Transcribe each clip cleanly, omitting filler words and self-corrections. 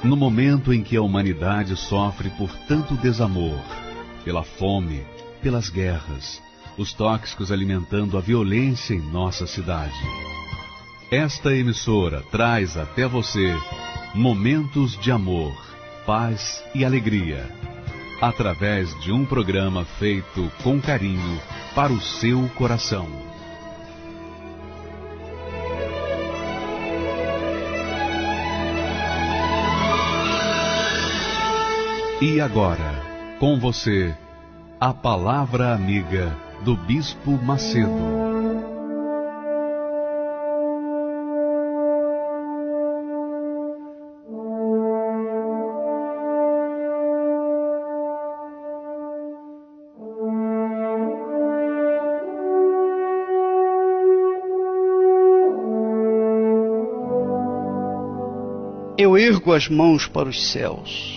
No momento em que a humanidade sofre por tanto desamor, pela fome, pelas guerras, os tóxicos alimentando a violência em nossa cidade, esta emissora traz até você momentos de amor, paz e alegria, através de um programa feito com carinho para o seu coração. E agora, com você, a Palavra Amiga do Bispo Macedo. Eu ergo as mãos para os céus,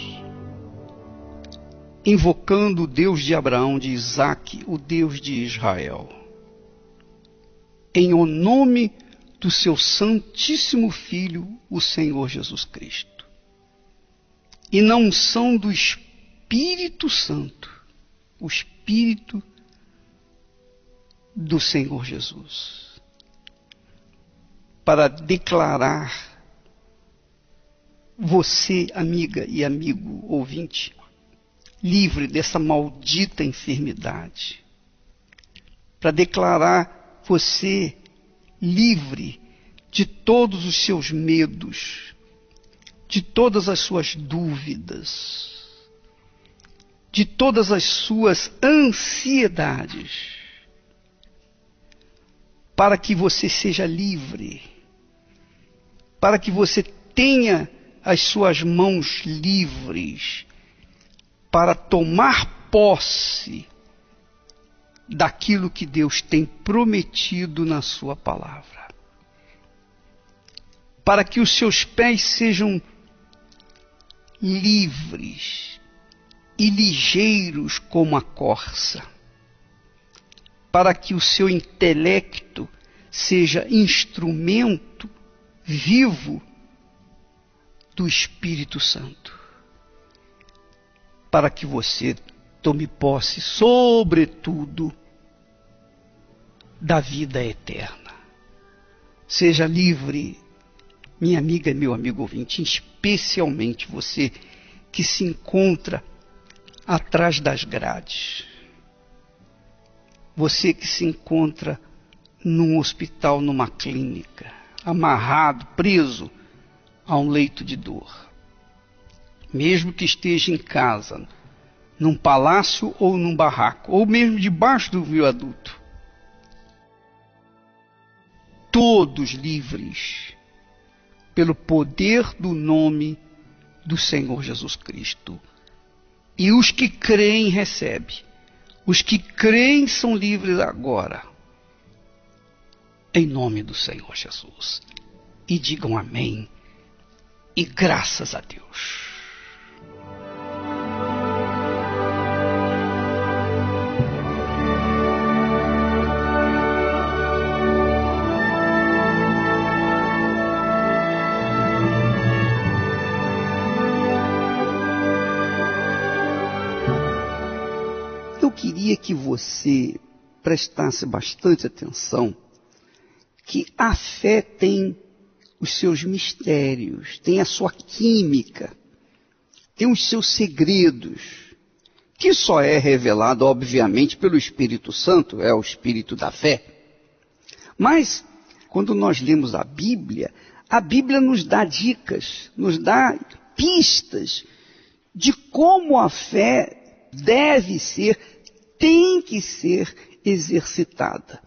invocando o Deus de Abraão, de Isaque, o Deus de Israel, em o nome do seu Santíssimo Filho, o Senhor Jesus Cristo, e na unção do Espírito Santo, o Espírito do Senhor Jesus, para declarar você, amiga e amigo ouvinte, livre dessa maldita enfermidade, para declarar você livre de todos os seus medos, de todas as suas dúvidas, de todas as suas ansiedades, para que você seja livre, para que você tenha as suas mãos livres para tomar posse daquilo que Deus tem prometido na sua palavra. Para que os seus pés sejam livres e ligeiros como a corça. Para que o seu intelecto seja instrumento vivo do Espírito Santo, para que você tome posse, sobretudo, da vida eterna. Seja livre, minha amiga e meu amigo ouvinte, especialmente você que se encontra atrás das grades, você que se encontra num hospital, numa clínica, amarrado, preso a um leito de dor. Mesmo que esteja em casa, num palácio ou num barraco, ou mesmo debaixo do viaduto. Todos livres pelo poder do nome do Senhor Jesus Cristo. E os que creem recebem. Os que creem são livres agora. Em nome do Senhor Jesus. E digam amém. E graças a Deus. Eu queria que você prestasse bastante atenção que a fé tem os seus mistérios, tem a sua química, tem os seus segredos, que só é revelado, obviamente, pelo Espírito Santo, é o Espírito da fé. Mas, quando nós lemos a Bíblia nos dá dicas, nos dá pistas de como a fé deve ser, tem que ser exercitada.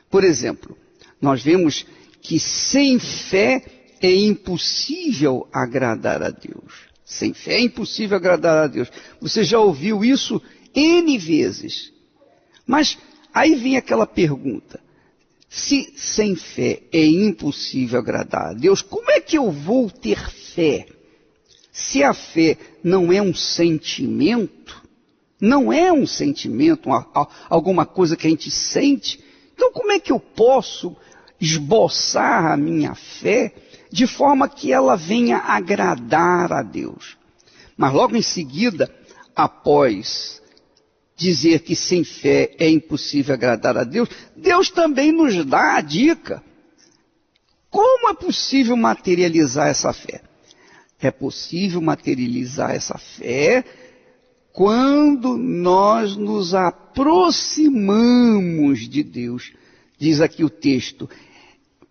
Por exemplo, nós vemos que sem fé é impossível agradar a Deus. Sem fé é impossível agradar a Deus. Você já ouviu isso N vezes. Mas aí vem aquela pergunta. Se sem fé é impossível agradar a Deus, como é que eu vou ter fé? Se a fé não é um sentimento, alguma coisa que a gente sente, então como é que eu posso esboçar a minha fé de forma que ela venha agradar a Deus. Mas logo em seguida, após dizer que sem fé é impossível agradar a Deus, Deus também nos dá a dica. Como é possível materializar essa fé? É possível materializar essa fé quando nós nos aproximamos de Deus. Diz aqui o texto,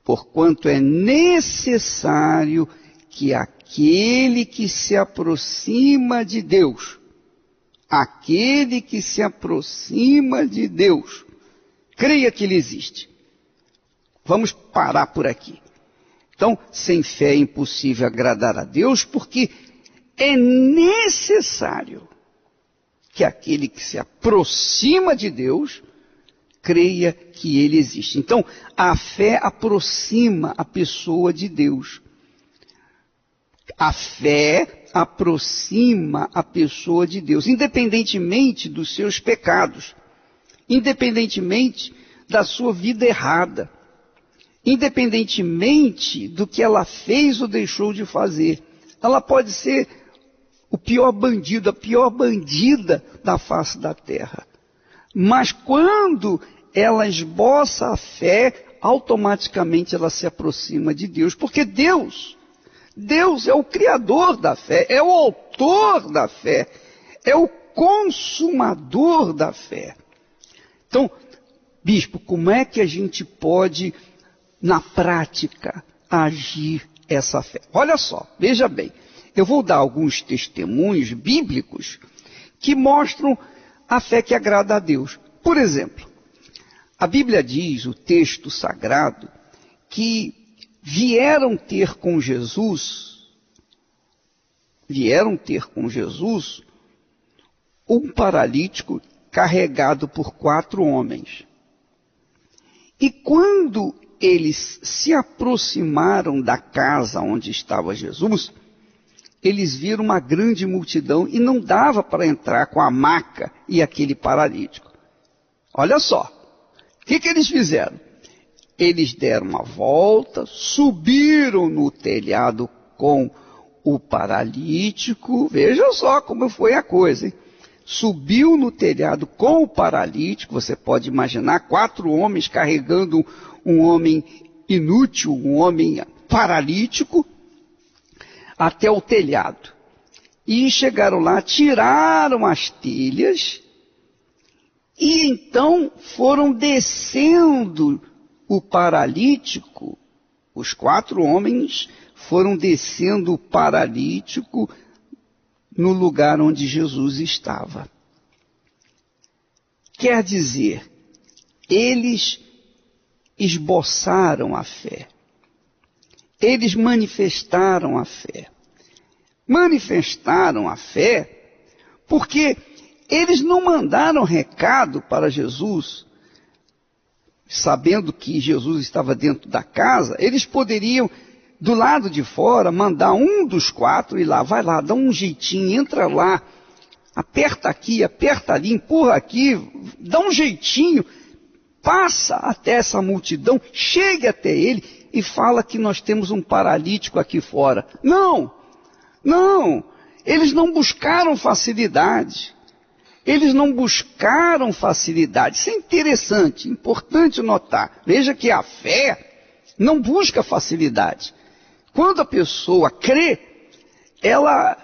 porquanto é necessário que aquele que se aproxima de Deus, creia que Ele existe. Vamos parar por aqui. Então, sem fé é impossível agradar a Deus, porque é necessário que aquele que se aproxima de Deus creia que Ele existe. Então, a fé aproxima a pessoa de Deus. A fé aproxima a pessoa de Deus, independentemente dos seus pecados, independentemente da sua vida errada, independentemente do que ela fez ou deixou de fazer. Ela pode ser o pior bandido, a pior bandida da face da terra. Mas quando ela esboça a fé, automaticamente ela se aproxima de Deus. Porque Deus é o criador da fé, é o autor da fé, é o consumador da fé. Então, bispo, como é que a gente pode, na prática, agir essa fé? Olha só, veja bem, eu vou dar alguns testemunhos bíblicos que mostram a fé que agrada a Deus. Por exemplo, a Bíblia diz, o texto sagrado, que vieram ter com Jesus um paralítico carregado por 4 homens. E quando eles se aproximaram da casa onde estava Jesus, eles viram uma grande multidão e não dava para entrar com a maca e aquele paralítico. Olha só, o que eles fizeram? Eles deram uma volta, subiram no telhado com o paralítico. Veja só como foi a coisa, hein? Subiu no telhado com o paralítico. Você pode imaginar 4 homens carregando um homem inútil, um homem paralítico, até o telhado. E chegaram lá, tiraram as telhas e então foram descendo o paralítico. Os 4 homens foram descendo o paralítico no lugar onde Jesus estava. Quer dizer, eles esboçaram a fé. Eles manifestaram a fé. Manifestaram a fé porque eles não mandaram recado para Jesus, sabendo que Jesus estava dentro da casa. Eles poderiam, do lado de fora, mandar um dos 4 ir lá, vai lá, dá um jeitinho, entra lá, aperta aqui, aperta ali, empurra aqui, dá um jeitinho, passa até essa multidão, chegue até ele e fala que nós temos um paralítico aqui fora. Não, eles não buscaram facilidade. Isso é interessante, importante notar. Veja que a fé não busca facilidade. Quando a pessoa crê, ela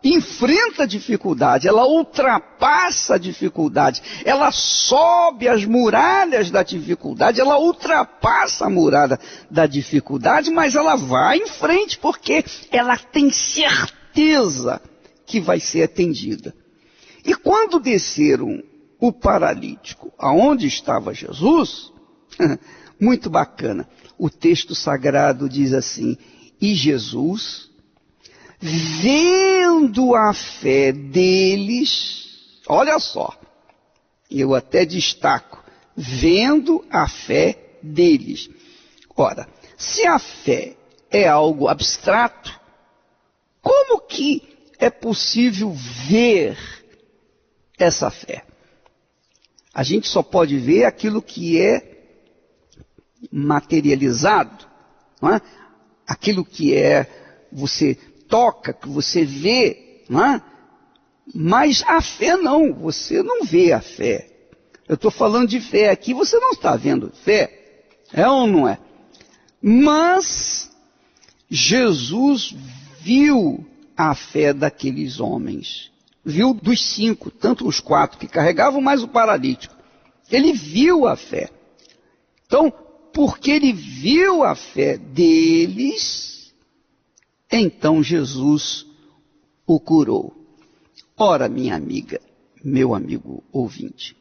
enfrenta a dificuldade, ela ultrapassa a dificuldade, ela sobe as muralhas da dificuldade, ela ultrapassa a muralha da dificuldade, mas ela vai em frente porque ela tem certeza que vai ser atendida. E quando desceram o paralítico aonde estava Jesus, muito bacana, o texto sagrado diz assim: e Jesus, vendo a fé deles, olha só, eu até destaco, vendo a fé deles. Ora, se a fé é algo abstrato, como que é possível ver essa fé? A gente só pode ver aquilo que é materializado, não é? aquilo que você toca, que você vê, não é? Mas a fé não, você não vê a fé. Eu estou falando de fé aqui, você não está vendo fé, é ou não é? Mas Jesus viu a fé daqueles homens, viu dos 5, tanto os 4 que carregavam, mais o paralítico. Ele viu a fé. Então, porque ele viu a fé deles, então Jesus o curou. Ora, minha amiga, meu amigo ouvinte,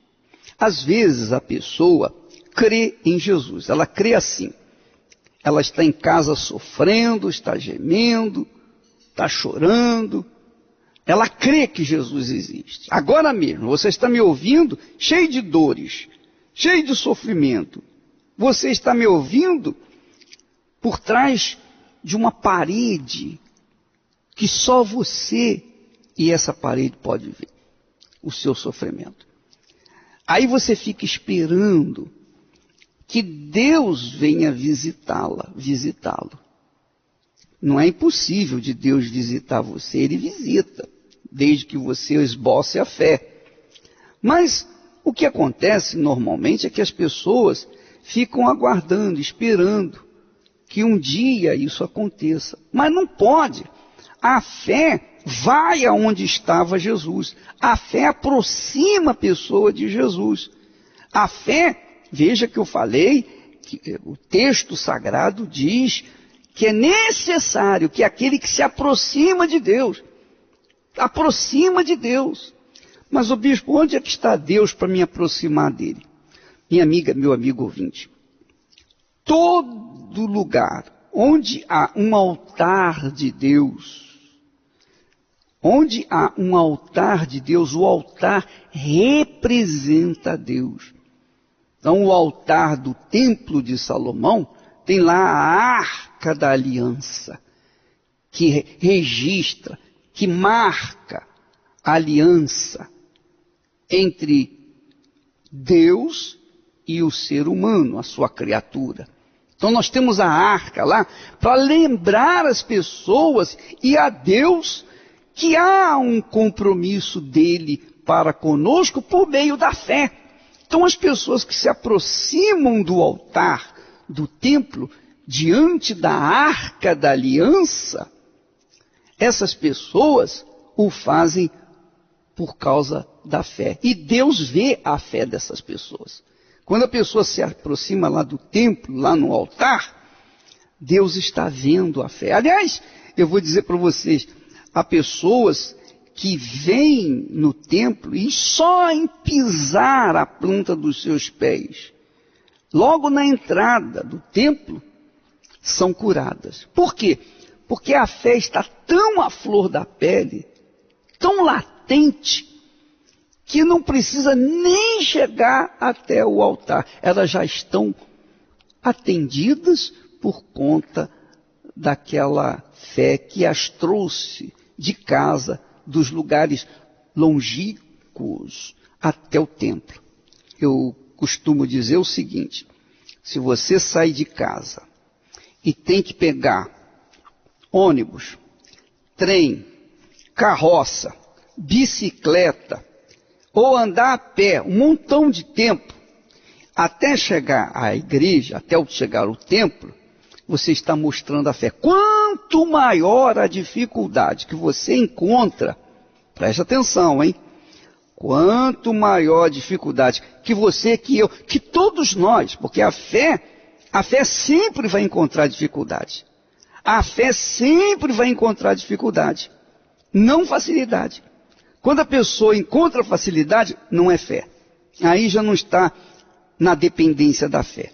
às vezes a pessoa crê em Jesus, ela crê assim, ela está em casa sofrendo, está gemendo, está chorando, ela crê que Jesus existe. Agora mesmo, você está me ouvindo cheio de dores, cheio de sofrimento, você está me ouvindo por trás de uma parede que só você e essa parede pode ver o seu sofrimento. Aí você fica esperando que Deus venha visitá-lo. Não é impossível de Deus visitar você, Ele visita, desde que você esboce a fé. Mas o que acontece normalmente é que as pessoas ficam aguardando, esperando que um dia isso aconteça. Mas não pode. A fé vai aonde estava Jesus. A fé aproxima a pessoa de Jesus. A fé, veja que eu falei, que o texto sagrado diz que é necessário que aquele que se aproxima de Deus, Mas, o bispo, onde é que está Deus para me aproximar dele? Minha amiga, meu amigo ouvinte, todo lugar onde há um altar de Deus, o altar representa Deus. Então, o altar do Templo de Salomão tem lá a Arca da Aliança, que registra, que marca a aliança entre Deus e o ser humano, a sua criatura. Então, nós temos a arca lá para lembrar as pessoas e a Deus que há um compromisso dele para conosco por meio da fé. Então, as pessoas que se aproximam do altar, do templo, diante da arca da aliança, essas pessoas o fazem por causa da fé. E Deus vê a fé dessas pessoas. Quando a pessoa se aproxima lá do templo, lá no altar, Deus está vendo a fé. Aliás, eu vou dizer para vocês, há pessoas que vêm no templo e só em pisar a planta dos seus pés, logo na entrada do templo, são curadas. Por quê? Porque a fé está tão à flor da pele, tão latente, que não precisa nem chegar até o altar. Elas já estão atendidas por conta daquela fé que as trouxe de casa, dos lugares longínquos até o templo. Eu costumo dizer o seguinte: se você sai de casa e tem que pegar ônibus, trem, carroça, bicicleta, ou andar a pé um montão de tempo, até chegar à igreja, até chegar ao templo, você está mostrando a fé. Quanto maior a dificuldade que você encontra, preste atenção, hein? Quanto maior a dificuldade que você, que eu, que todos nós, porque a fé sempre vai encontrar dificuldade. A fé sempre vai encontrar dificuldade, não facilidade. Quando a pessoa encontra facilidade, não é fé. Aí já não está na dependência da fé.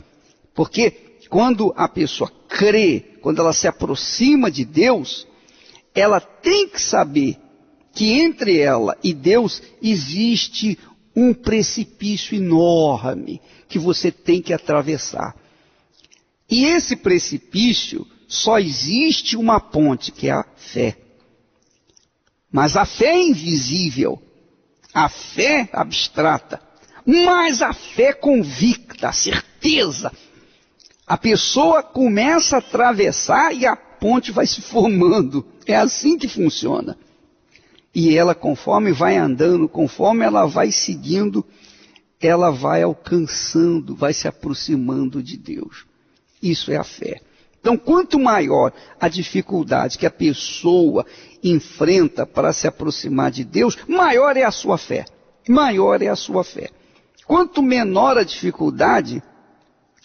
Porque quando a pessoa crê, quando ela se aproxima de Deus, ela tem que saber que entre ela e Deus existe um precipício enorme que você tem que atravessar. E esse precipício só existe uma ponte, que é a fé. Mas a fé é invisível, a fé abstrata, mas a fé convicta, a certeza, A pessoa começa a atravessar e a ponte vai se formando. É assim que funciona. E ela, conforme vai andando, conforme ela vai seguindo, ela vai alcançando, vai se aproximando de Deus. Isso é a fé. Então, quanto maior a dificuldade que a pessoa enfrenta para se aproximar de Deus, maior é a sua fé. Maior é a sua fé. Quanto menor a dificuldade,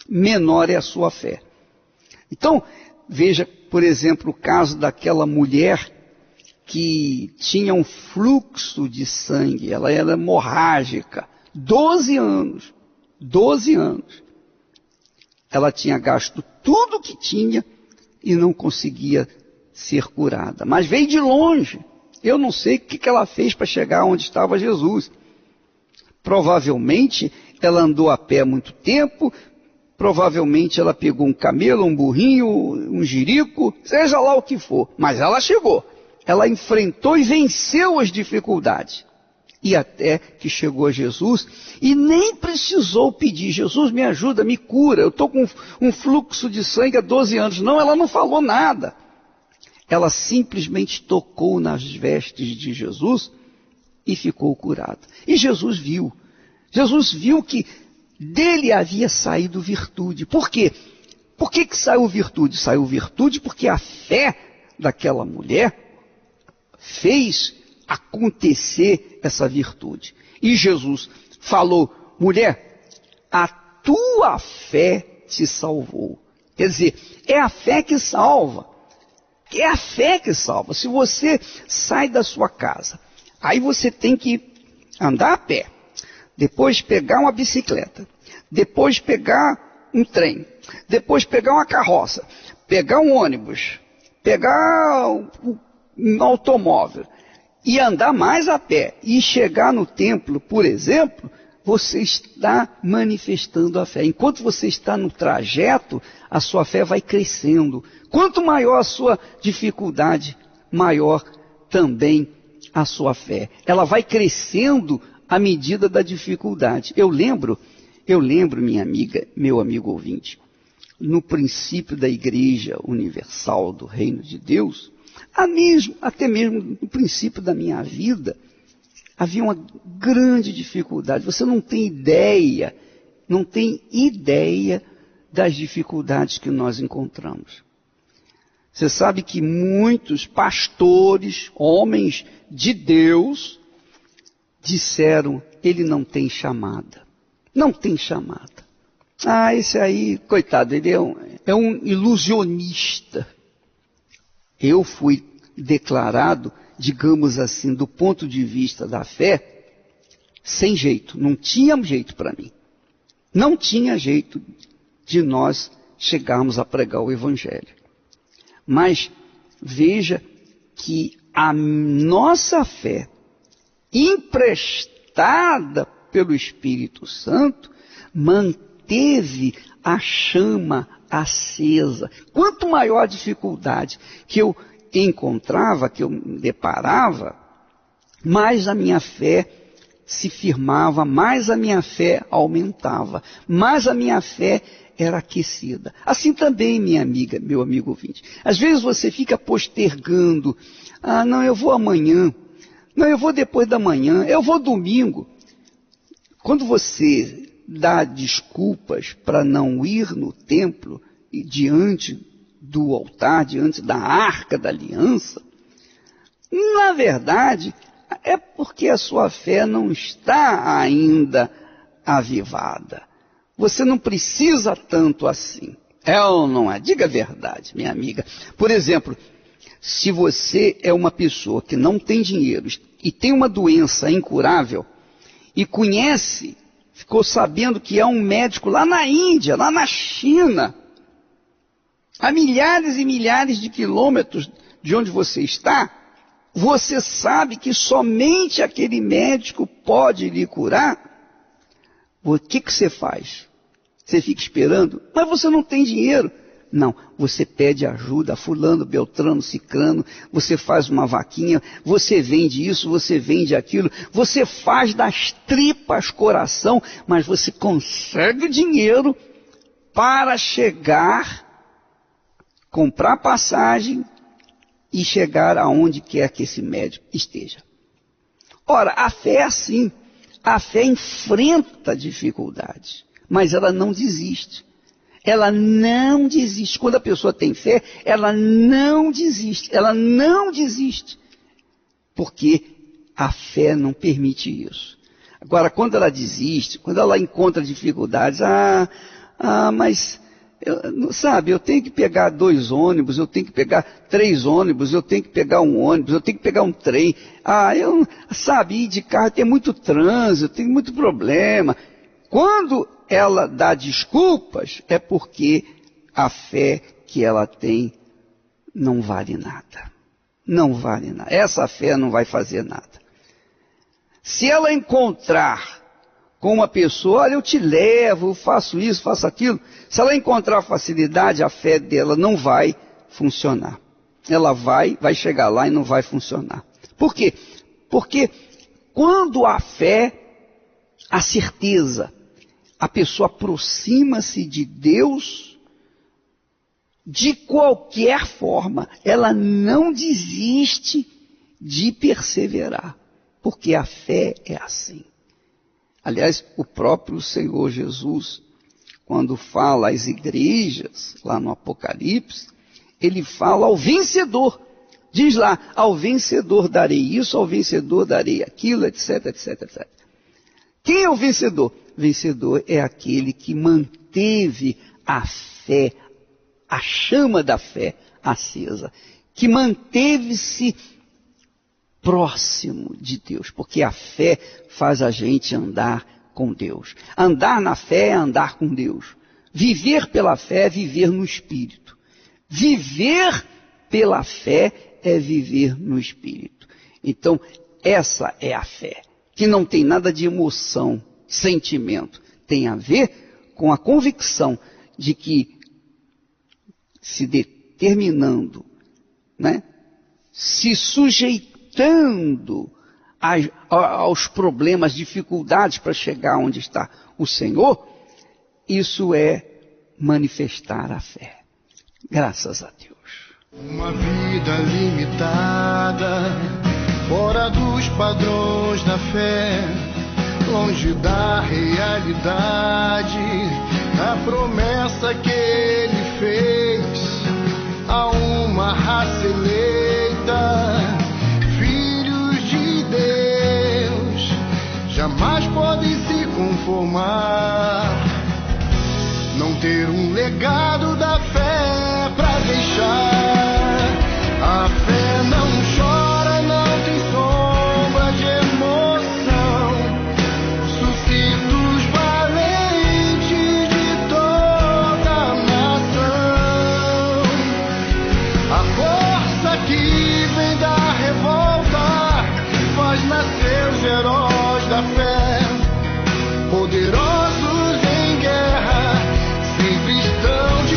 menor é a sua fé. Então, veja, por exemplo, o caso daquela mulher que tinha um fluxo de sangue, ela era hemorrágica, 12 anos. Ela tinha gasto tudo que tinha e não conseguia ser curada. Mas veio de longe. Eu não sei o que ela fez para chegar onde estava Jesus. Provavelmente ela andou a pé muito tempo, provavelmente ela pegou um camelo, um burrinho, um jirico, seja lá o que for. Mas ela chegou. Ela enfrentou e venceu as dificuldades. E até que chegou a Jesus e nem precisou pedir, Jesus me ajuda, me cura, eu estou com um fluxo de sangue há 12 anos. Não, ela não falou nada. Ela simplesmente tocou nas vestes de Jesus e ficou curada. E Jesus viu que dele havia saído virtude. Por quê? Por que saiu virtude? Saiu virtude porque a fé daquela mulher fez acontecer essa virtude. E Jesus falou, mulher, a tua fé te salvou. Quer dizer, é a fé que salva. É a fé que salva. Se você sai da sua casa, aí você tem que andar a pé, depois pegar uma bicicleta, depois pegar um trem, depois pegar uma carroça, pegar um ônibus, pegar um automóvel, e andar mais a pé, e chegar no templo, por exemplo, você está manifestando a fé. Enquanto você está no trajeto, a sua fé vai crescendo. Quanto maior a sua dificuldade, maior também a sua fé. Ela vai crescendo à medida da dificuldade. Eu lembro, minha amiga, meu amigo ouvinte, no princípio da Igreja Universal do Reino de Deus, até mesmo no princípio da minha vida, havia uma grande dificuldade. Você não tem ideia das dificuldades que nós encontramos. Você sabe que muitos pastores, homens de Deus, disseram, ele não tem chamada. Não tem chamada. Esse aí, coitado, ele é um ilusionista. Eu fui declarado, digamos assim, do ponto de vista da fé, sem jeito. Não tinha jeito para mim. Não tinha jeito de nós chegarmos a pregar o Evangelho. Mas veja que a nossa fé, emprestada pelo Espírito Santo, manteve a chama acesa. Quanto maior a dificuldade que eu encontrava, que eu me deparava, mais a minha fé se firmava, mais a minha fé aumentava, mais a minha fé era aquecida. Assim também, minha amiga, meu amigo ouvinte. Às vezes você fica postergando. Não, eu vou amanhã. Não, eu vou depois da manhã. Eu vou domingo. Quando você dá desculpas para não ir no templo e diante do altar, diante da arca da aliança, na verdade, é porque a sua fé não está ainda avivada. Você não precisa tanto assim. É ou não é? Diga a verdade, minha amiga. Por exemplo, se você é uma pessoa que não tem dinheiro e tem uma doença incurável e conhece, ficou sabendo que é um médico lá na Índia, lá na China, a milhares e milhares de quilômetros de onde você está, você sabe que somente aquele médico pode lhe curar. O que você faz? Você fica esperando? Mas você não tem dinheiro. Não, você pede ajuda a fulano, beltrano, cicrano, você faz uma vaquinha, você vende isso, você vende aquilo, você faz das tripas coração, mas você consegue dinheiro para chegar, comprar passagem e chegar aonde quer que esse médico esteja. Ora, a fé é assim. A fé enfrenta dificuldades, mas ela não desiste. Ela não desiste. Quando a pessoa tem fé, ela não desiste. Ela não desiste. Porque a fé não permite isso. Agora, quando ela desiste, quando ela encontra dificuldades, mas, eu tenho que pegar 2 ônibus, eu tenho que pegar 3 ônibus, eu tenho que pegar um ônibus, eu tenho que pegar um trem. Ir de carro tem muito trânsito, tem muito problema. Quando ela dá desculpas, é porque a fé que ela tem não vale nada. Não vale nada. Essa fé não vai fazer nada. Se ela encontrar com uma pessoa, olha, eu te levo, eu faço isso, faço aquilo. Se ela encontrar facilidade, a fé dela não vai funcionar. Ela vai chegar lá e não vai funcionar. Por quê? Porque quando a fé, a certeza, a pessoa aproxima-se de Deus, de qualquer forma, ela não desiste de perseverar. Porque a fé é assim. Aliás, o próprio Senhor Jesus, quando fala às igrejas, lá no Apocalipse, ele fala ao vencedor. Diz lá, ao vencedor darei isso, ao vencedor darei aquilo, etc, etc, etc. Quem é o vencedor? Vencedor é aquele que manteve a fé, a chama da fé acesa, que manteve-se próximo de Deus, porque a fé faz a gente andar com Deus. Andar na fé é andar com Deus. Viver pela fé é viver no Espírito. Viver pela fé é viver no Espírito. Então, essa é a fé, que não tem nada de emoção, sentimento. Tem a ver com a convicção de que, se determinando, se sujeitando aos problemas, dificuldades para chegar onde está o Senhor, isso é manifestar a fé. Graças a Deus. Uma vida limitada, fora dos padrões da fé, longe da realidade, a promessa que ele fez a uma raça eleita. Jamais podem se conformar, não ter um legado da fé pra deixar. A fé não chora, não tem sombra de emoção, suscita os valentes de toda a nação. A força que vem da revolta faz nascer os heróis da fé, poderosos em guerra, sempre estão de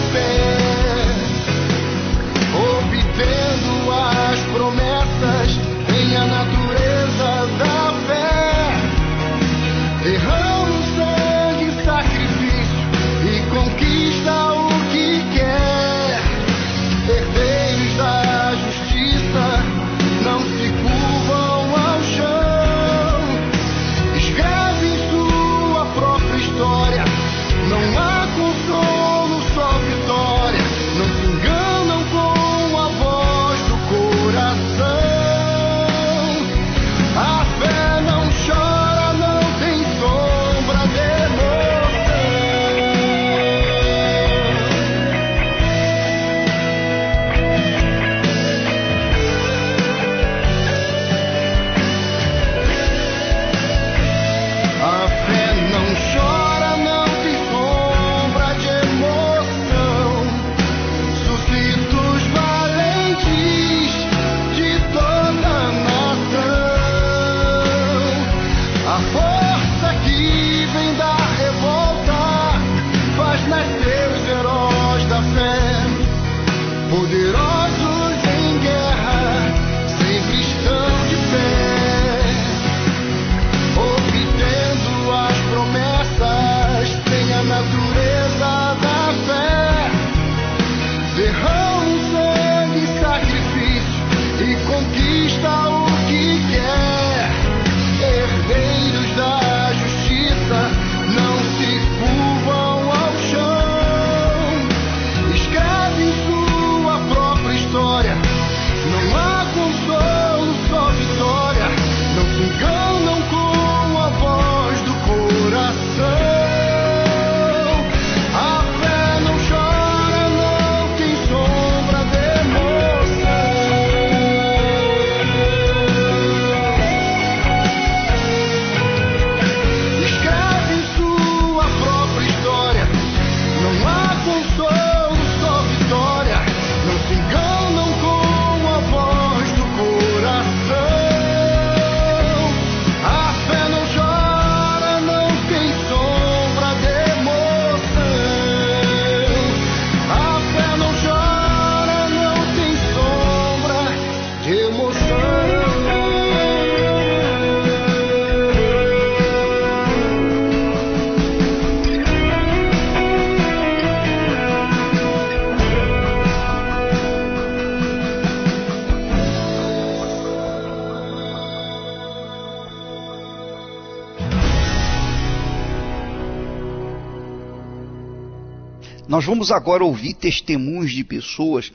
Nós vamos agora ouvir testemunhos de pessoas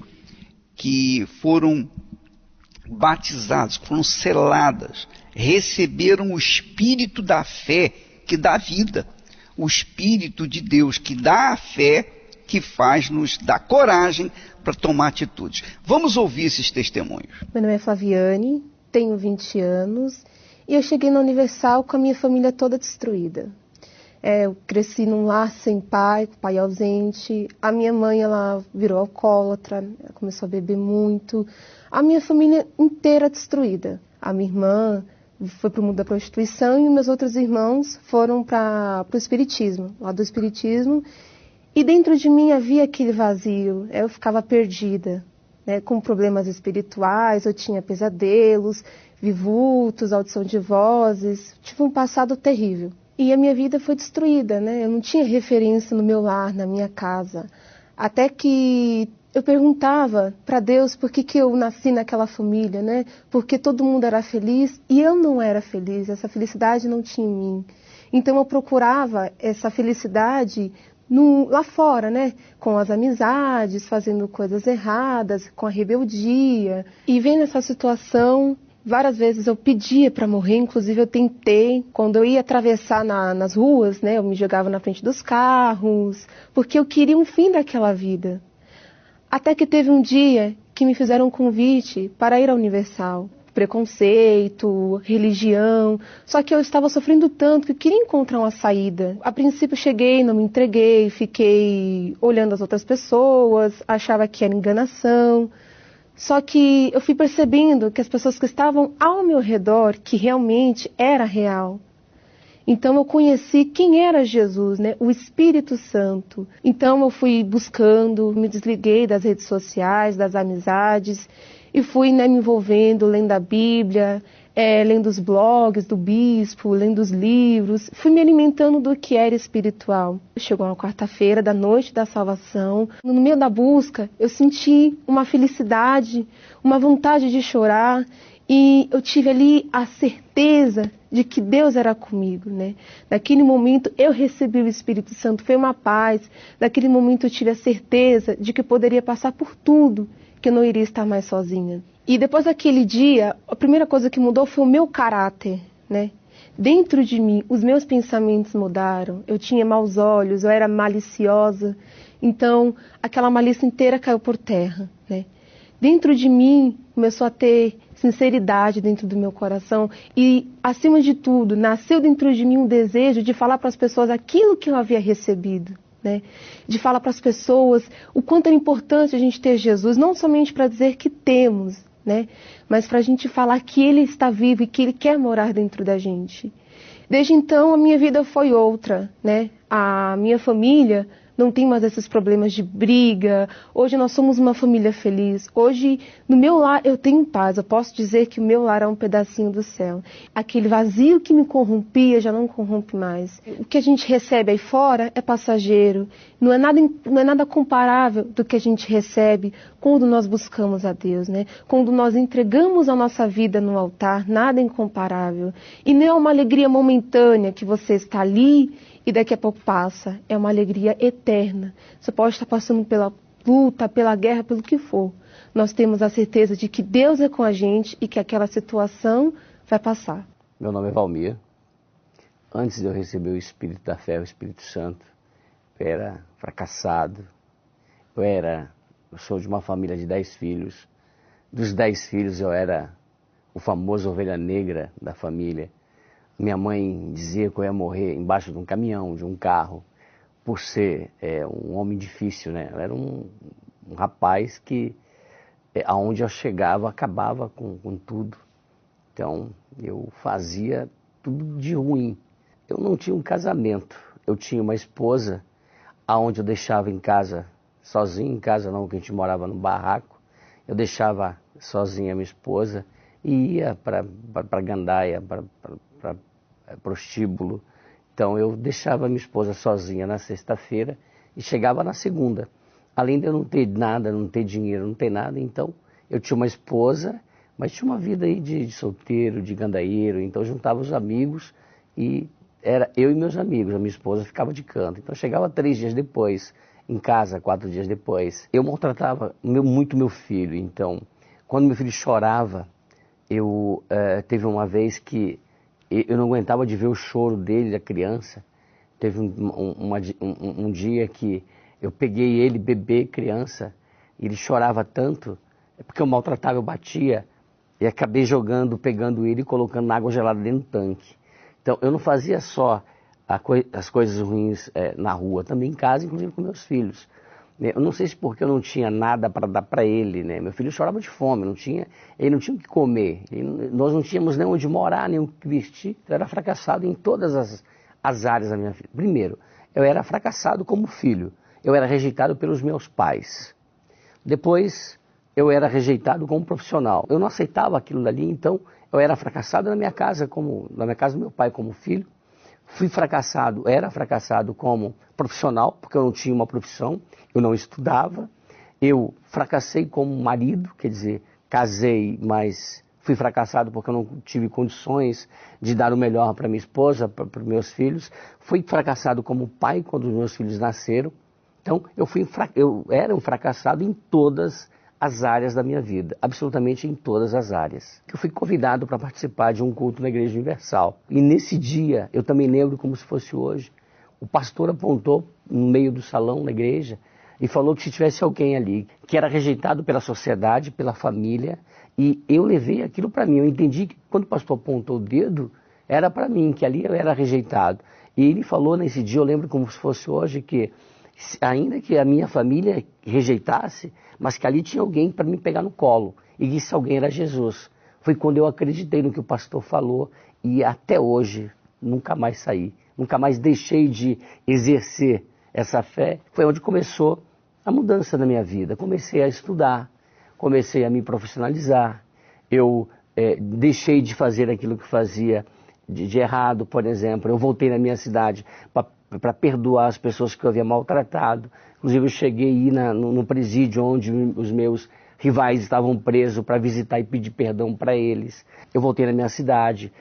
que foram batizadas, foram seladas, receberam o Espírito da fé que dá vida, o Espírito de Deus que dá a fé, que faz-nos dar coragem para tomar atitudes. Vamos ouvir esses testemunhos. Meu nome é Flaviane, tenho 20 anos e eu cheguei na Universal com a minha família toda destruída. Eu cresci num lar sem pai, com pai ausente. A minha mãe, ela virou alcoólatra, ela começou a beber muito. A minha família inteira destruída. A minha irmã foi para o mundo da prostituição e meus outros irmãos foram para o espiritismo, lá do espiritismo. E dentro de mim havia aquele vazio, eu ficava perdida, né, com problemas espirituais, eu tinha pesadelos, vi vultos, audição de vozes, tive um passado terrível. E a minha vida foi destruída, né? Eu não tinha referência no meu lar, na minha casa. Até que eu perguntava para Deus por que eu nasci naquela família, né? Porque todo mundo era feliz e eu não era feliz, essa felicidade não tinha em mim. Então eu procurava essa felicidade lá fora, né? Com as amizades, fazendo coisas erradas, com a rebeldia. E vendo essa situação, várias vezes eu pedia para morrer, inclusive eu tentei. Quando eu ia atravessar nas ruas, né? Eu me jogava na frente dos carros, porque eu queria um fim daquela vida. Até que teve um dia que me fizeram um convite para ir à Universal. Preconceito, religião, só que eu estava sofrendo tanto que eu queria encontrar uma saída. A princípio cheguei, não me entreguei, fiquei olhando as outras pessoas, achava que era enganação, só que eu fui percebendo que as pessoas que estavam ao meu redor, que realmente era real. Então eu conheci quem era Jesus, né? O Espírito Santo. Então eu fui buscando, me desliguei das redes sociais, das amizades, e fui, né, me envolvendo, lendo a Bíblia, lendo os blogs do bispo, lendo os livros. Fui me alimentando do que era espiritual. Chegou uma quarta-feira da noite da salvação. No meio da busca, eu senti uma felicidade, uma vontade de chorar. E eu tive ali a certeza de que Deus era comigo, né? Naquele momento eu recebi o Espírito Santo, foi uma paz. Naquele momento eu tive a certeza de que eu poderia passar por tudo, que eu não iria estar mais sozinha. E depois daquele dia, a primeira coisa que mudou foi o meu caráter, né? Dentro de mim, os meus pensamentos mudaram. Eu tinha maus olhos, eu era maliciosa. Então, aquela malícia inteira caiu por terra, né? Dentro de mim, começou a ter sinceridade dentro do meu coração e, acima de tudo, nasceu dentro de mim um desejo de falar para as pessoas aquilo que eu havia recebido, né? De falar para as pessoas o quanto é importante a gente ter Jesus, não somente para dizer que temos, né? Mas para a gente falar que Ele está vivo e que Ele quer morar dentro da gente. Desde então, a minha vida foi outra, né? A minha família não tem mais esses problemas de briga. Hoje nós somos uma família feliz. Hoje, no meu lar, eu tenho paz. Eu posso dizer que o meu lar é um pedacinho do céu. Aquele vazio que me corrompia já não corrompe mais. O que a gente recebe aí fora é passageiro. Não é nada comparável do que a gente recebe quando nós buscamos a Deus, né? Quando nós entregamos a nossa vida no altar, nada é incomparável. E não é uma alegria momentânea que você está ali e daqui a pouco passa. É uma alegria eterna. Você pode estar passando pela luta, pela guerra, pelo que for. Nós temos a certeza de que Deus é com a gente e que aquela situação vai passar. Meu nome é Valmir. Antes de eu receber o Espírito da Fé, o Espírito Santo, eu era fracassado. Eu sou de uma família de 10 filhos. Dos 10 filhos eu era o famoso ovelha negra da família. Minha mãe dizia que eu ia morrer embaixo de um caminhão, de um carro, por ser um homem difícil, né? Eu era um rapaz que, aonde eu chegava, acabava com tudo. Então, eu fazia tudo de ruim. Eu não tinha um casamento. Eu tinha uma esposa, aonde eu deixava em casa, sozinho, em casa não, que a gente morava no barraco. Eu deixava sozinha a minha esposa e ia para gandaia, para prostíbulo. Então eu deixava minha esposa sozinha na sexta-feira e chegava na segunda. Além de eu não ter nada, não ter dinheiro, não ter nada, então eu tinha uma esposa, mas tinha uma vida aí de solteiro, de gandaieiro. Então eu juntava os amigos e era eu e meus amigos, a minha esposa ficava de canto. Então chegava 3 dias depois, em casa 4 dias depois. Eu maltratava muito meu filho, então, quando meu filho chorava, teve uma vez que eu não aguentava de ver o choro dele, da criança. Teve um dia que eu peguei ele, bebê, criança, e ele chorava tanto, porque eu maltratava, eu batia, e acabei pegando ele e colocando água gelada dentro do tanque. Então, eu não fazia só as coisas ruins na rua, também em casa, inclusive com meus filhos. Eu não sei se porque eu não tinha nada para dar para ele, né? Meu filho chorava de fome, ele não tinha o que comer, nós não tínhamos nem onde morar, nem o que vestir. Eu era fracassado em todas as áreas da minha vida. Primeiro, eu era fracassado como filho, eu era rejeitado pelos meus pais. Depois, eu era rejeitado como profissional. Eu não aceitava aquilo dali, então eu era fracassado na minha casa do meu pai como filho. Era fracassado como profissional, porque eu não tinha uma profissão, eu não estudava. Eu fracassei como marido, quer dizer, casei, mas fui fracassado porque eu não tive condições de dar o melhor para minha esposa, para os meus filhos. Fui fracassado como pai quando os meus filhos nasceram. Então, eu era um fracassado em todas as áreas da minha vida, absolutamente em todas as áreas. Eu fui convidado para participar de um culto na Igreja Universal. E nesse dia, eu também lembro como se fosse hoje, o pastor apontou no meio do salão da igreja e falou que se tivesse alguém ali que era rejeitado pela sociedade, pela família, e eu levei aquilo para mim. Eu entendi que quando o pastor apontou o dedo, era para mim, que ali eu era rejeitado. E ele falou nesse dia, eu lembro como se fosse hoje, que ainda que a minha família rejeitasse, mas que ali tinha alguém para me pegar no colo, e que esse alguém era Jesus. Foi quando eu acreditei no que o pastor falou, e até hoje nunca mais saí, nunca mais deixei de exercer essa fé. Foi onde começou a mudança na minha vida. Comecei a estudar, comecei a me profissionalizar, eu deixei de fazer aquilo que fazia de errado, por exemplo. Eu voltei na minha cidade para perdoar as pessoas que eu havia maltratado. Inclusive eu cheguei a ir no presídio onde os meus rivais estavam presos para visitar e pedir perdão para eles. Eu voltei na minha cidade,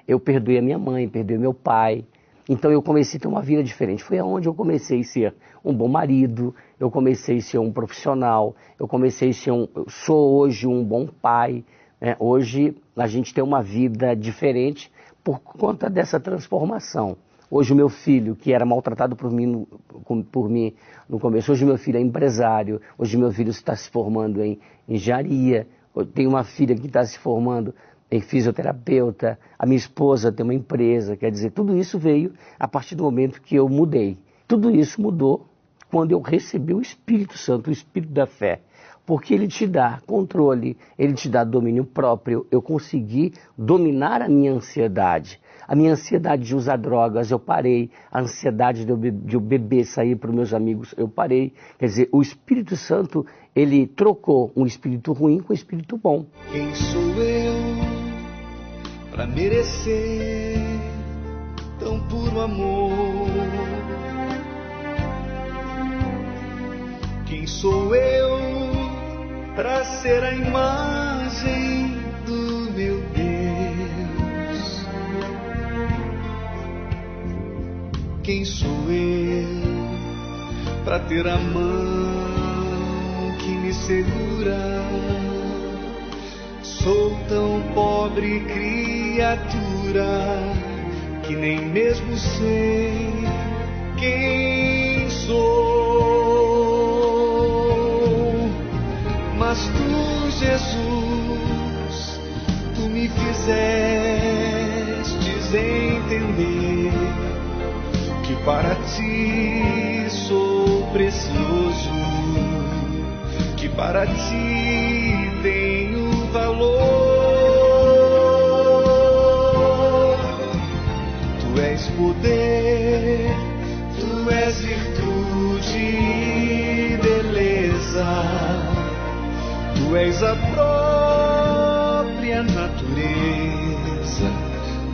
eu perdoei a minha mãe, perdoei meu pai. Então eu comecei a ter uma vida diferente. Foi onde eu comecei a ser um bom marido, eu comecei a ser um profissional, eu sou hoje um bom pai. Hoje a gente tem uma vida diferente por conta dessa transformação. Hoje o meu filho, que era maltratado por mim no começo, hoje meu filho é empresário, hoje meu filho está se formando em engenharia, eu tenho uma filha que está se formando em fisioterapeuta, a minha esposa tem uma empresa, quer dizer, tudo isso veio a partir do momento que eu mudei. Tudo isso mudou quando eu recebi o Espírito Santo, o Espírito da fé. Porque ele te dá controle, ele te dá domínio próprio. Eu consegui dominar a minha ansiedade. A minha ansiedade de usar drogas, eu parei. A ansiedade de eu beber, sair para os meus amigos, eu parei. Quer dizer, o Espírito Santo, ele trocou um espírito ruim com um espírito bom. Quem sou eu para merecer tão puro amor? Quem sou eu para ser a imagem do meu Deus? Quem sou eu para ter a mão que me segura? Sou tão pobre criatura que nem mesmo sei quem sou. Mas tu, Jesus, tu me fizestes entender que para ti sou precioso, que para ti tenho valor. Tu és poder, tu és virtude e beleza. Tu és a própria natureza,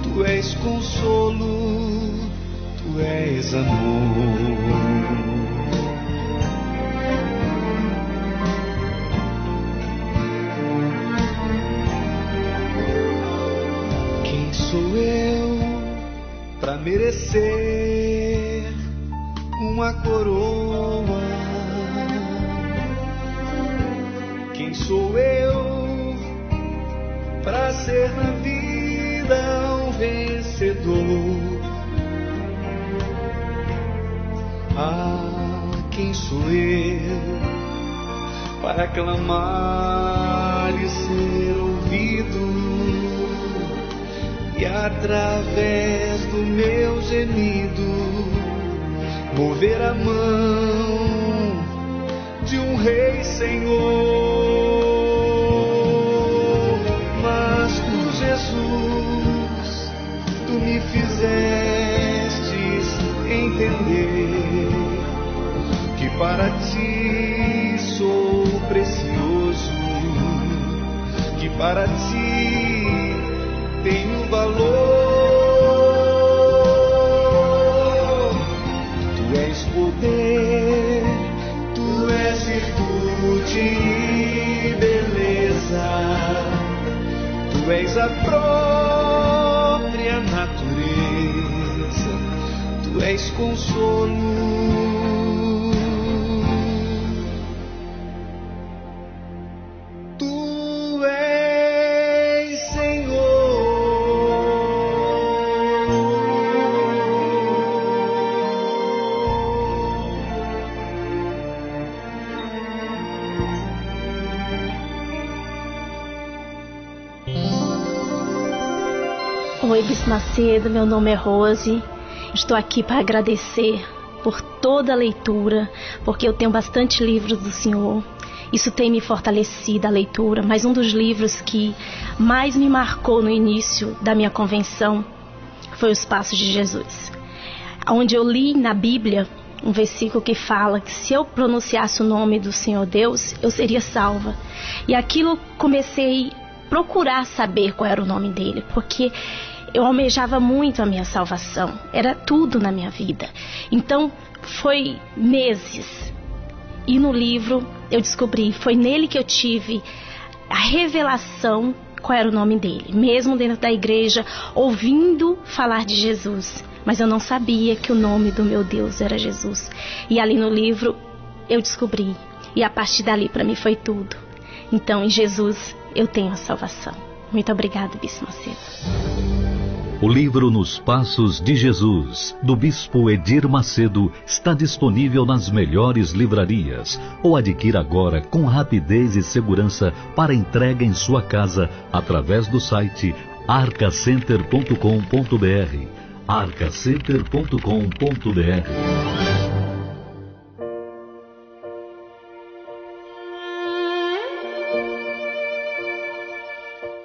tu és consolo, tu és amor. Quem sou eu para merecer uma coroa? sou eu para clamar e ser ouvido, e através do meu gemido mover a mão de um rei Senhor. Mas tu, Jesus, tu me fizestes entender que para ti sou precioso, que para ti tenho valor. Tu és poder, tu és virtude e beleza, tu és a própria natureza, tu és consolo. Oi, Bispo Macedo, meu nome é Rose. Estou aqui para agradecer por toda a leitura, porque eu tenho bastante livros do Senhor. Isso tem me fortalecido a leitura, mas um dos livros que mais me marcou no início da minha convenção foi Os Passos de Jesus, onde eu li na Bíblia um versículo que fala que se eu pronunciasse o nome do Senhor Deus, eu seria salva. E aquilo comecei a procurar saber qual era o nome dele, porque eu almejava muito a minha salvação, era tudo na minha vida. Então foi meses, e no livro eu descobri, foi nele que eu tive a revelação qual era o nome dele, mesmo dentro da igreja, ouvindo falar de Jesus, mas eu não sabia que o nome do meu Deus era Jesus. E ali no livro eu descobri, e a partir dali para mim foi tudo. Então em Jesus eu tenho a salvação. Muito obrigada, Bispo Macedo. O livro Nos Passos de Jesus, do Bispo Edir Macedo, está disponível nas melhores livrarias, ou adquira agora com rapidez e segurança para entrega em sua casa através do site arcacenter.com.br. arcacenter.com.br.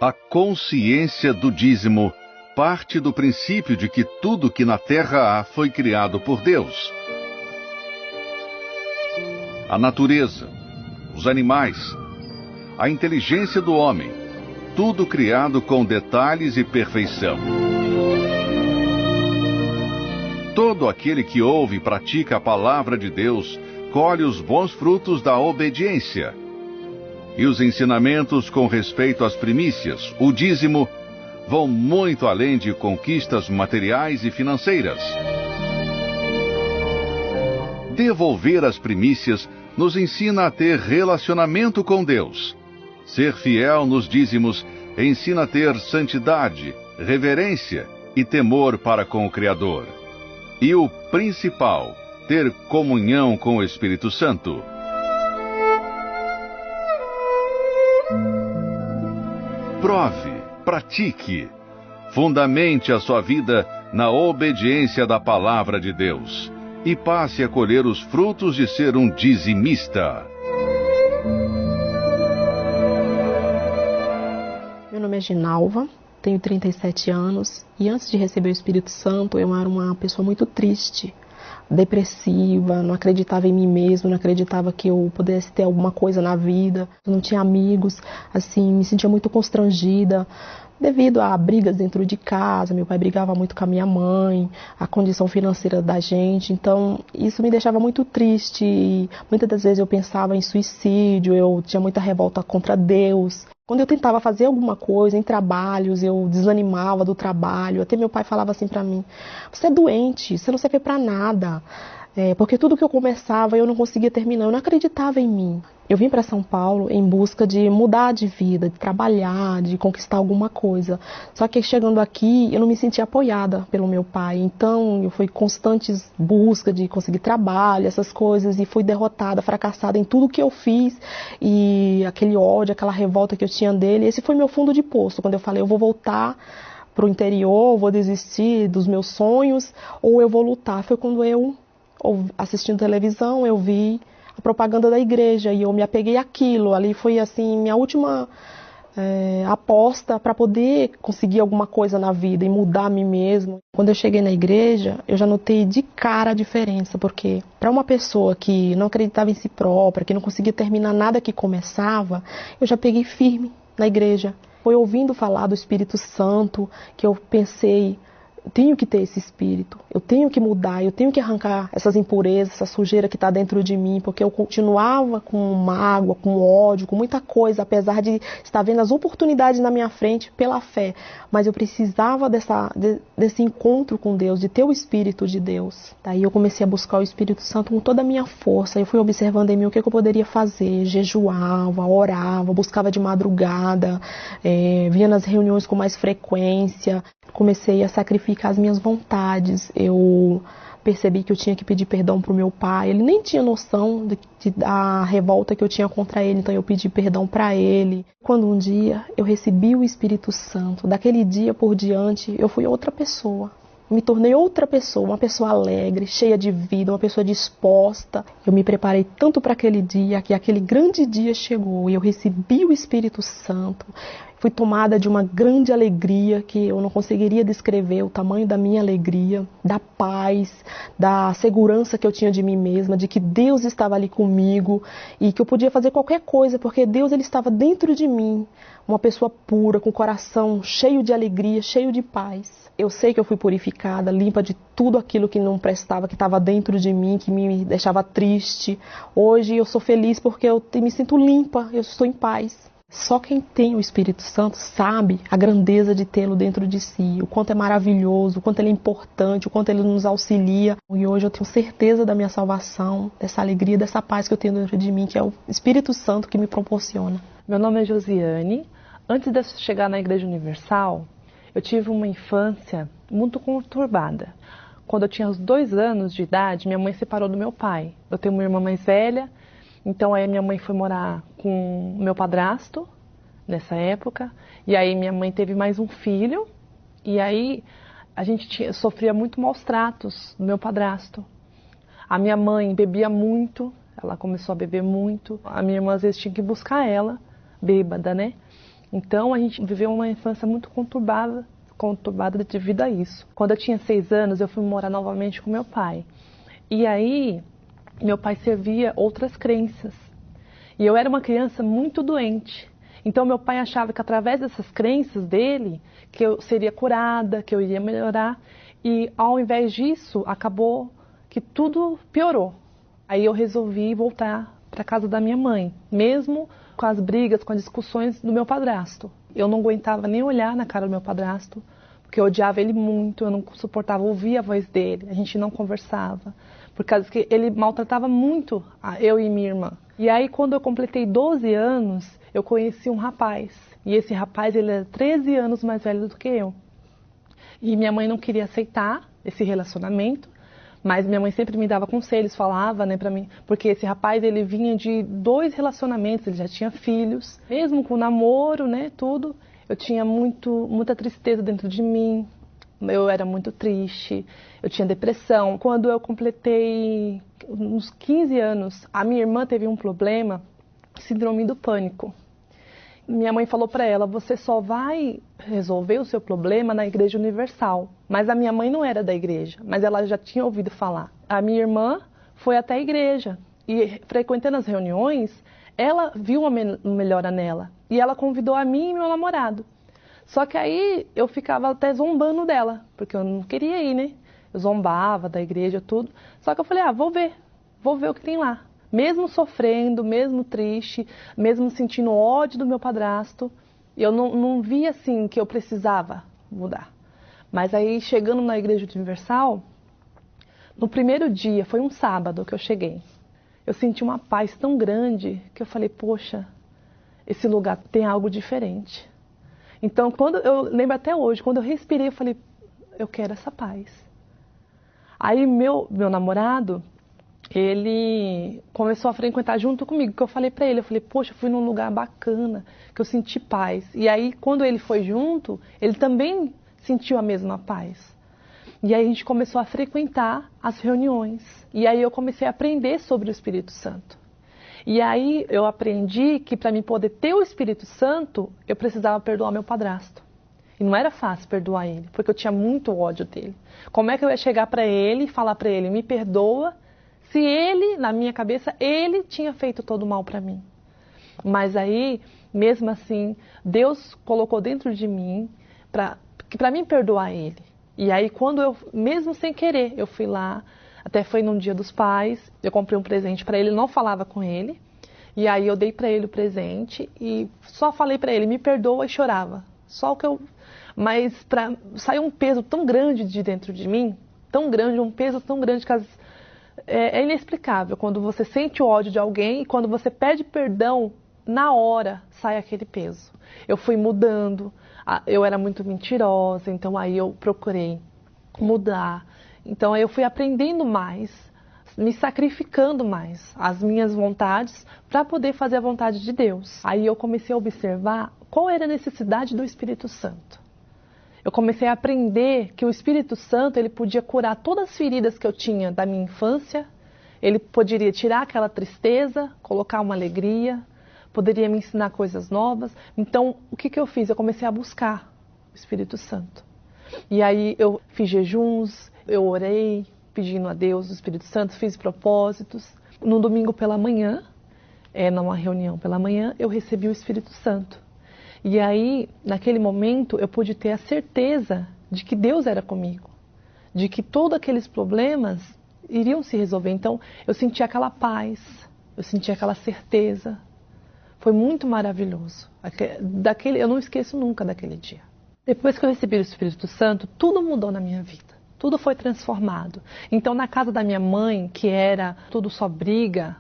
A consciência do dízimo parte do princípio de que tudo que na terra há foi criado por Deus. A natureza, os animais, a inteligência do homem, tudo criado com detalhes e perfeição. Todo aquele que ouve e pratica a palavra de Deus colhe os bons frutos da obediência. E os ensinamentos com respeito às primícias, o dízimo, vão muito além de conquistas materiais e financeiras. Devolver as primícias nos ensina a ter relacionamento com Deus. Ser fiel nos dízimos ensina a ter santidade, reverência e temor para com o Criador. E o principal, ter comunhão com o Espírito Santo. Prove, pratique, fundamente a sua vida na obediência da palavra de Deus e passe a colher os frutos de ser um dizimista. Meu nome é Ginalva, tenho 37 anos e antes de receber o Espírito Santo eu era uma pessoa muito triste, depressiva, não acreditava em mim mesma, não acreditava que eu pudesse ter alguma coisa na vida, eu não tinha amigos, assim, me sentia muito constrangida devido a brigas dentro de casa. Meu pai brigava muito com a minha mãe, a condição financeira da gente, então isso me deixava muito triste e muitas das vezes eu pensava em suicídio, eu tinha muita revolta contra Deus. Quando eu tentava fazer alguma coisa em trabalhos, eu desanimava do trabalho. Até meu pai falava assim pra mim: você é doente, você não serve pra nada. Porque tudo que eu começava eu não conseguia terminar, eu não acreditava em mim. Eu vim para São Paulo em busca de mudar de vida, de trabalhar, de conquistar alguma coisa. Só que chegando aqui, eu não me senti apoiada pelo meu pai. Então, eu fui constantes busca de conseguir trabalho, essas coisas, e fui derrotada, fracassada em tudo que eu fiz. E aquele ódio, aquela revolta que eu tinha dele, esse foi meu fundo de poço. Quando eu falei, eu vou voltar para o interior, vou desistir dos meus sonhos, ou eu vou lutar. Foi quando eu, assistindo televisão, eu vi a propaganda da igreja e eu me apeguei àquilo. Ali foi assim minha última aposta para poder conseguir alguma coisa na vida e mudar a mim mesmo. Quando eu cheguei na igreja, eu já notei de cara a diferença, porque para uma pessoa que não acreditava em si própria, que não conseguia terminar nada que começava, eu já peguei firme na igreja. Foi ouvindo falar do Espírito Santo que eu pensei, eu tenho que ter esse espírito, eu tenho que mudar, eu tenho que arrancar essas impurezas, essa sujeira que está dentro de mim, porque eu continuava com mágoa, com ódio, com muita coisa, apesar de estar vendo as oportunidades na minha frente pela fé. Mas eu precisava desse encontro com Deus, de ter o Espírito de Deus. Daí eu comecei a buscar o Espírito Santo com toda a minha força. Eu fui observando em mim o que eu poderia fazer, jejuava, orava, buscava de madrugada, vinha nas reuniões com mais frequência. Comecei a sacrificar as minhas vontades. Eu percebi que eu tinha que pedir perdão para o meu pai. Ele nem tinha noção da revolta que eu tinha contra ele, então eu pedi perdão para ele. Quando um dia eu recebi o Espírito Santo, daquele dia por diante eu fui outra pessoa. Me tornei outra pessoa, uma pessoa alegre, cheia de vida, uma pessoa disposta. Eu me preparei tanto para aquele dia, que aquele grande dia chegou e eu recebi o Espírito Santo. Fui tomada de uma grande alegria que eu não conseguiria descrever o tamanho da minha alegria, da paz, da segurança que eu tinha de mim mesma, de que Deus estava ali comigo e que eu podia fazer qualquer coisa, porque Deus ele estava dentro de mim, uma pessoa pura, com o coração cheio de alegria, cheio de paz. Eu sei que eu fui purificada, limpa de tudo aquilo que não prestava, que estava dentro de mim, que me deixava triste. Hoje eu sou feliz porque eu me sinto limpa, eu estou em paz. Só quem tem o Espírito Santo sabe a grandeza de tê-lo dentro de si, o quanto é maravilhoso, o quanto ele é importante, o quanto ele nos auxilia. E hoje eu tenho certeza da minha salvação, dessa alegria, dessa paz que eu tenho dentro de mim, que é o Espírito Santo que me proporciona. Meu nome é Josiane. Antes de eu chegar na Igreja Universal, eu tive uma infância muito conturbada. Quando eu tinha uns 2 anos de idade, minha mãe se separou do meu pai. Eu tenho uma irmã mais velha. Então aí minha mãe foi morar com o meu padrasto nessa época. E aí minha mãe teve mais um filho. E aí a gente sofria muito maus tratos do meu padrasto. A minha mãe bebia muito, ela começou a beber muito. A minha irmã às vezes tinha que buscar ela, bêbada, né? Então a gente viveu uma infância muito conturbada devido a isso. Quando eu tinha 6 anos eu fui morar novamente com meu pai. E aí meu pai servia outras crenças. E eu era uma criança muito doente. Então meu pai achava que através dessas crenças dele, que eu seria curada, que eu iria melhorar. E ao invés disso, acabou que tudo piorou. Aí eu resolvi voltar para a casa da minha mãe, mesmo com as brigas, com as discussões do meu padrasto. Eu não aguentava nem olhar na cara do meu padrasto, porque eu odiava ele muito, eu não suportava ouvir a voz dele, a gente não conversava. Por causa que ele maltratava muito eu e minha irmã. E aí, quando eu completei 12 anos, eu conheci um rapaz. E esse rapaz, ele era 13 anos mais velho do que eu. E minha mãe não queria aceitar esse relacionamento, mas minha mãe sempre me dava conselhos, falava, né, pra mim. Porque esse rapaz, ele vinha de 2 relacionamentos, ele já tinha filhos. Mesmo com namoro, né, tudo, eu tinha muita tristeza dentro de mim. Eu era muito triste, eu tinha depressão. Quando eu completei uns 15 anos, a minha irmã teve um problema, síndrome do pânico. Minha mãe falou para ela, você só vai resolver o seu problema na Igreja Universal. Mas a minha mãe não era da igreja, mas ela já tinha ouvido falar. A minha irmã foi até a igreja e frequentando as reuniões, ela viu uma melhora nela. E ela convidou a mim e meu namorado. Só que aí eu ficava até zombando dela, porque eu não queria ir, né? Eu zombava da igreja, tudo. Só que eu falei, vou ver o que tem lá. Mesmo sofrendo, mesmo triste, mesmo sentindo ódio do meu padrasto, eu não via assim que eu precisava mudar. Mas aí chegando na Igreja Universal, no primeiro dia, foi um sábado que eu cheguei. eu senti uma paz tão grande que eu falei, poxa, esse lugar tem algo diferente. Então, eu lembro até hoje, quando eu respirei, eu falei, eu quero essa paz. Aí meu namorado, ele começou a frequentar junto comigo, que eu falei pra ele, eu falei, poxa, eu fui num lugar bacana, que eu senti paz. E aí, quando ele foi junto, ele também sentiu a mesma paz. E aí a gente começou a frequentar as reuniões. E aí eu comecei a aprender sobre o Espírito Santo. E aí eu aprendi que para mim poder ter o Espírito Santo, eu precisava perdoar meu padrasto. E não era fácil perdoar ele, porque eu tinha muito ódio dele. Como é que eu ia chegar para ele e falar para ele, me perdoa, se ele, na minha cabeça, ele tinha feito todo o mal para mim? Mas aí, mesmo assim, Deus colocou dentro de mim para mim perdoar ele. E aí, quando eu, mesmo sem querer, eu fui lá, até foi num Dia dos Pais, eu comprei um presente para ele, não falava com ele, e aí eu dei para ele o presente e só falei para ele, me perdoa, e chorava. Só o que eu... Mas saiu um peso tão grande de dentro de mim, tão grande, um peso tão grande que é inexplicável. Quando você sente o ódio de alguém e quando você pede perdão, na hora sai aquele peso. Eu fui mudando, eu era muito mentirosa, então aí eu procurei mudar. Então aí eu fui aprendendo mais, me sacrificando mais as minhas vontades para poder fazer a vontade de Deus. Aí eu comecei a observar qual era a necessidade do Espírito Santo. Eu comecei a aprender que o Espírito Santo ele podia curar todas as feridas que eu tinha da minha infância, ele poderia tirar aquela tristeza, colocar uma alegria, poderia me ensinar coisas novas. Então, o que eu fiz? Eu comecei a buscar o Espírito Santo. E aí eu fiz jejuns, eu orei, pedindo a Deus o Espírito Santo, fiz propósitos. No domingo pela manhã, numa reunião pela manhã, eu recebi o Espírito Santo. E aí, naquele momento, eu pude ter a certeza de que Deus era comigo, de que todos aqueles problemas iriam se resolver. Então, eu senti aquela paz, eu senti aquela certeza. Foi muito maravilhoso. Eu não esqueço nunca daquele dia. Depois que eu recebi o Espírito Santo, tudo mudou na minha vida. Tudo foi transformado. Então, na casa da minha mãe, que era tudo só briga,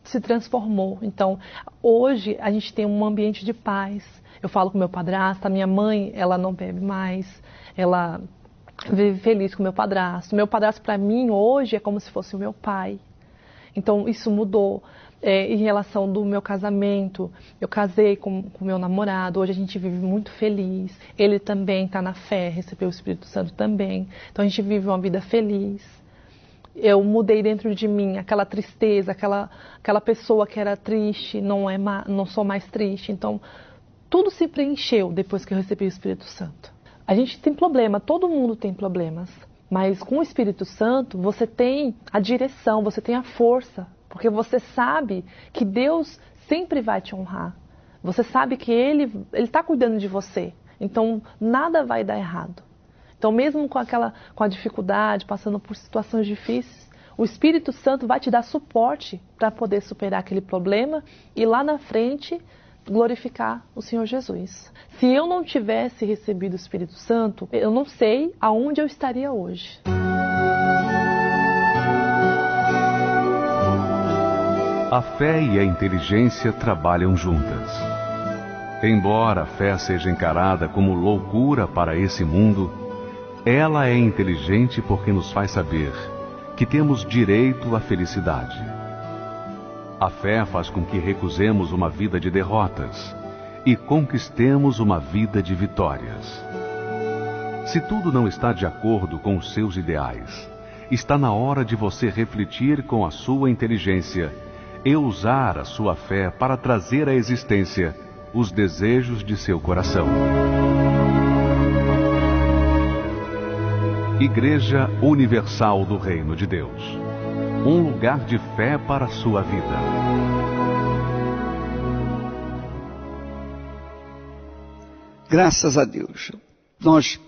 se transformou. Então, hoje, a gente tem um ambiente de paz. Eu falo com meu padrasto, a minha mãe, ela não bebe mais, ela vive feliz com meu padrasto. Meu padrasto, para mim, hoje, é como se fosse o meu pai. Então, isso mudou. Em relação do meu casamento, eu casei com o meu namorado, hoje a gente vive muito feliz. Ele também está na fé, recebeu o Espírito Santo também. Então, a gente vive uma vida feliz. Eu mudei dentro de mim aquela tristeza, aquela pessoa que era triste, não sou mais triste. Então, tudo se preencheu depois que eu recebi o Espírito Santo. A gente tem problema, todo mundo tem problemas. Mas com o Espírito Santo, você tem a direção, você tem a força. Porque você sabe que Deus sempre vai te honrar. Você sabe que Ele está cuidando de você. Então, nada vai dar errado. Então, mesmo com a dificuldade, passando por situações difíceis, o Espírito Santo vai te dar suporte para poder superar aquele problema e lá na frente glorificar o Senhor Jesus. Se eu não tivesse recebido o Espírito Santo, eu não sei aonde eu estaria hoje. A fé e a inteligência trabalham juntas. Embora a fé seja encarada como loucura para esse mundo, ela é inteligente porque nos faz saber que temos direito à felicidade. A fé faz com que recusemos uma vida de derrotas e conquistemos uma vida de vitórias. Se tudo não está de acordo com os seus ideais, está na hora de você refletir com a sua inteligência e usar a sua fé para trazer à existência os desejos de seu coração. Igreja Universal do Reino de Deus. Um lugar de fé para a sua vida. Graças a Deus. Nós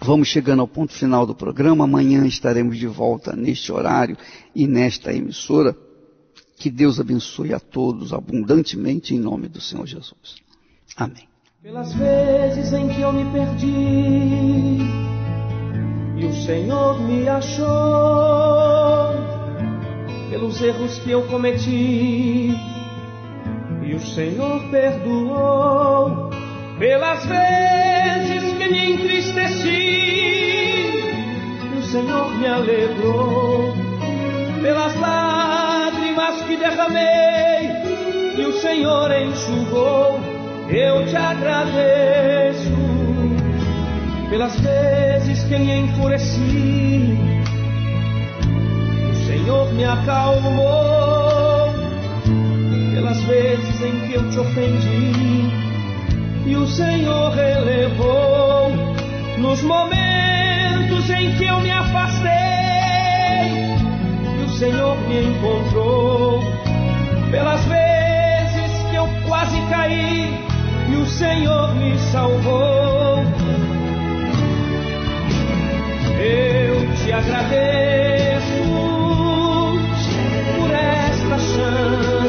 vamos chegando ao ponto final do programa. Amanhã estaremos de volta neste horário e nesta emissora. Que Deus abençoe a todos abundantemente em nome do Senhor Jesus. Amém. Pelas vezes em que eu me perdi e o Senhor me achou, pelos erros que eu cometi, e o Senhor perdoou pelas vezes que me entristeci, e o Senhor me alegrou pelas lágrimas que derramei, e o Senhor enxugou. Eu te agradeço pelas vezes que me enfureci, o Senhor me acalmou pelas vezes em que eu te ofendi, e o Senhor relevou nos momentos em que eu me afastei, e o Senhor me encontrou pelas vezes que eu quase caí, e o Senhor me salvou. Eu te agradeço por esta chance